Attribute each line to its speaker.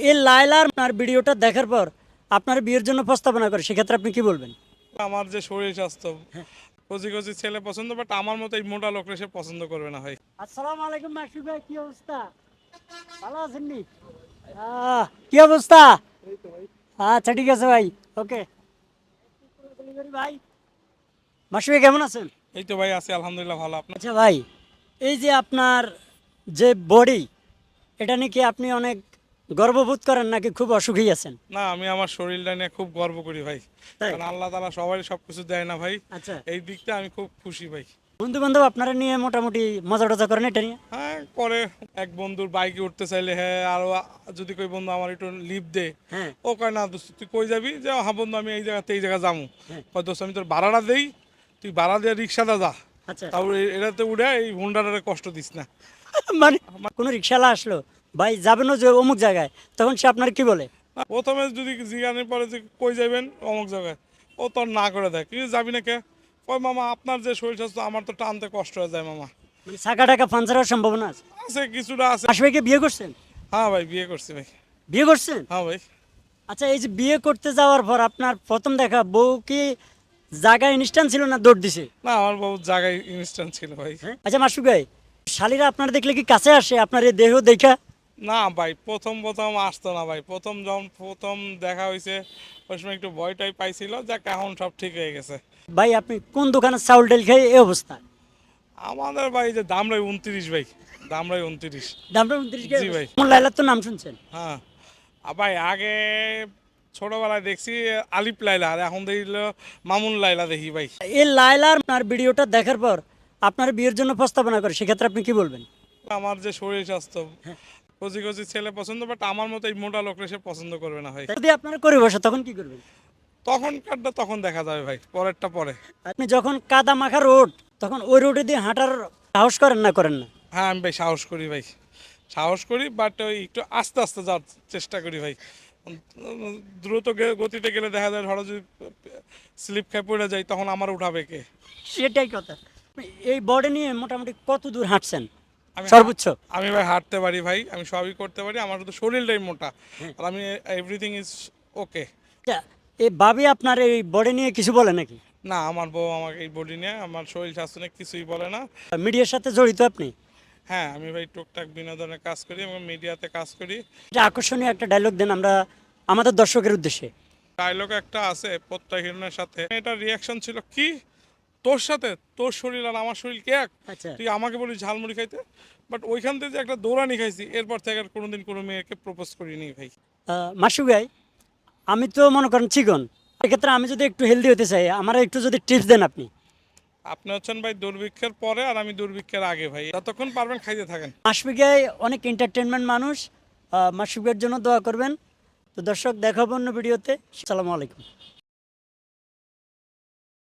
Speaker 1: এই লায়লার আপনার ভিডিওটা দেখার পর আপনার বিয়ের জন্য প্রস্তাবনা করে, সেক্ষেত্রে আপনি কি বলবেন?
Speaker 2: আমার যে শরীর স্বাস্থ্য কচি কচি ছেলে পছন্দ, বাট আমার মতো এই মোটা লোকরা সে পছন্দ করবে না ভাই।
Speaker 1: আসসালামু আলাইকুম মাসুদ ভাই, কি অবস্থা? ভালো আছেন নি? কি অবস্থা? আচ্ছা ঠিক আছে ভাই, ওকে। ভাই মাসুদ ভাই কেমন আছেন?
Speaker 2: এই তো ভাই আছি আলহামদুলিল্লাহ, ভালো। আপনার?
Speaker 1: আচ্ছা ভাই, এই যে আপনার যে বডি, এটা নিয়ে কি আপনি অনেক গর্ববোধ করেন নাকি খুব অসুখী আছেন?
Speaker 2: না, আমি আমার শরীরটা নিয়ে খুব গর্ব করি ভাই।
Speaker 1: তাই?
Speaker 2: কারণ আল্লাহ তাআলা সবাই সবকিছু দেয় না ভাই।
Speaker 1: আচ্ছা,
Speaker 2: এই দিকটা আমি খুব খুশি ভাই।
Speaker 1: বন্ধু বান্ধব আপনারা নিয়ে মোটামুটি মজা টজা করেন এটা নিয়ে?
Speaker 2: হ্যাঁ করে। এক বন্ধুর বাইকে উঠতে চাইলে হ্যাঁ, আরো যদি কই বন্ধু আমার একটু লিফট দে,
Speaker 1: হ্যাঁ
Speaker 2: ও কয় না দোস্ত তুই কই যাবি, যে হ্যাঁ বন্ধু আমি এই জায়গাতে এই জায়গা যাবো।
Speaker 1: হ্যাঁ।
Speaker 2: কয় দোস্ত আমি তোর ভাড়াটা দেই, তুই ভাড়া দিয়ে রিক্সাটা যা,
Speaker 1: আচ্ছা
Speaker 2: তারপরে এটাতে উঠে এই হুন্ডাটারে কষ্ট দিস না।
Speaker 1: মানে কোনো রিক্সাওয়ালা আসলো, ভাই যাবেন যে অমুক জায়গায়, তখন সে আপনার কি বলে?
Speaker 2: না, প্রথমে যদি জিজ্ঞাসা পরে যে কই যাবেন অমুক জায়গায়, ও তোর না করে দেয়, কিন্তু যাবি না কে, কয় মামা আপনার যে শরীর স্বাস্থ্য আমার তো টানতে কষ্ট হয়ে যায় মামা।
Speaker 1: মানে চাকা টাকা পাঞ্চার হওয়ার সম্ভাবনা আছে?
Speaker 2: আছে, কিছুটা আছে।
Speaker 1: আশিক বিয়ে করছেন?
Speaker 2: হ্যাঁ ভাই বিয়ে করছি ভাই।
Speaker 1: বিয়ে করছেন?
Speaker 2: হ্যাঁ ভাই।
Speaker 1: আচ্ছা, এই যে বিয়ে করতে যাওয়ার পর আপনার প্রথম দেখা বউ কি জায়গায় ইনস্ট্যান্ট ছিল না দৌড় দিছে?
Speaker 2: না, আমার বহুত জায়গায় ইনস্ট্যান্ট ছিল ভাই।
Speaker 1: হ্যাঁ আচ্ছা মাসুক ভাই, শালীরা আপনার দেখলে কি কাছে আসে আপনার এই দেহ দেখা?
Speaker 2: না ভাই, প্রথম প্রথম আসতো না ভাই। প্রথম যখন প্রথম দেখা হয়েছে ওই সময় একটু ভয়টাই পাইছিল, যাক এখন সব ঠিক হয়ে গেছে।
Speaker 1: ভাই আপনি কোন দোকানের চাউল ডাল খেয়ে এই অবস্থা?
Speaker 2: আমাদের ভাই যে দামরাই 29 ভাই, দামরাই 29।
Speaker 1: দামটা 29
Speaker 2: জি ভাই।
Speaker 1: লাইলার তো নাম শুনছেন?
Speaker 2: হ্যাঁ। আর ভাই আগে ছোটবেলায় দেখছি আলিফ লাইলা, আর এখন দেখল মামুন লাইলা দেখি ভাই।
Speaker 1: এই লাইলার আপনার ভিডিওটা দেখার পর আপনার বিয়ের জন্য প্রস্তাবনা করে, সেক্ষেত্রে আপনি কি বলবেন?
Speaker 2: আমার যে শরীর স্বাস্থ্য কচি কচি ছেলে পছন্দ, বাট আমার মতো এই মোটা লোকরা সে পছন্দ করবে না ভাই।
Speaker 1: যদি আপনার করে বসে তখন কি করবেন?
Speaker 2: তখনকারটা তখন দেখা যাবে ভাই, পরেরটা পরে।
Speaker 1: আপনি যখন কাদা মাখা রোড, তখন ওই রোডে দিয়ে হাঁটার সাহস করেন না করেন না?
Speaker 2: হ্যাঁ আমি ভাই সাহস করি ভাই, সাহস করি, বাট ওই একটু আস্তে আস্তে যাওয়ার চেষ্টা করি ভাই। দ্রুত গতিতে গেলে দেখা যায় ধরো যদি স্লিপ খেয়ে পড়ে যায়, তখন আমার উঠাবে কে?
Speaker 1: সেটাই কথা। এই বডি নিয়ে মোটামুটি কত দূর হাঁটছেন
Speaker 2: আমি
Speaker 1: সর্বোচ্চ?
Speaker 2: আমি ভাই হাঁটতে পারি ভাই, আমি সবই করতে পারি, আমার শুধু শরীরটাই মোটা। আর আমি এভরিথিং ইজ ওকে।
Speaker 1: আচ্ছা, এই ভাবি আপনার এই বডি নিয়ে কিছু বলে নাকি?
Speaker 2: না, আমার বউ আমাকে এই বডি নিয়ে, আমার শরীর স্বাস্থ্য নিয়ে কিছুই বলে না।
Speaker 1: মিডিয়ার সাথে জড়িত আপনি?
Speaker 2: হ্যাঁ আমি ভাই টুকটাক বিনোদনের কাজ করি এবং মিডিয়াতে কাজ করি।
Speaker 1: এটা আকর্ষণীয় একটা ডায়লগ দেন আমরা আমাদের দর্শকের উদ্দেশ্যে।
Speaker 2: ডায়লগ একটা আছে প্রত্যয় সাথে, এটা রিয়াকশন ছিল কি, তোর সাথে তোর শরীর আর আমার শরীর কি এক?
Speaker 1: আচ্ছা
Speaker 2: তুই আমাকে বলিস ঝালমুড়ি খাইতে, বাট ওইখান থেকে যে একটা দৌড়ানি খাইছি, এরপর থেকে আর কোনোদিন কোনো মেয়েকে প্রপোজ করিনি ভাই।
Speaker 1: মাসুক ভাই, আমি তো মনে করেন চিকন, এক্ষেত্রে আমি যদি একটু হেলদি হতে চাই, আমার একটু যদি টিপস দেন আপনি।
Speaker 2: আপনি হচ্ছেন ভাই দুর্ভিক্ষের পরে, আর আমি দুর্ভিক্ষের আগে ভাই, যতক্ষণ পারবেন খাইতে থাকেন।
Speaker 1: মাসুক ভাই অনেক এন্টারটেনমেন্ট মানুষ, মাসুক ভাইয়ের জন্য দোয়া করবেন। তো দর্শক, দেখাবো অন্য ভিডিওতে। আসসালামু আলাইকুম।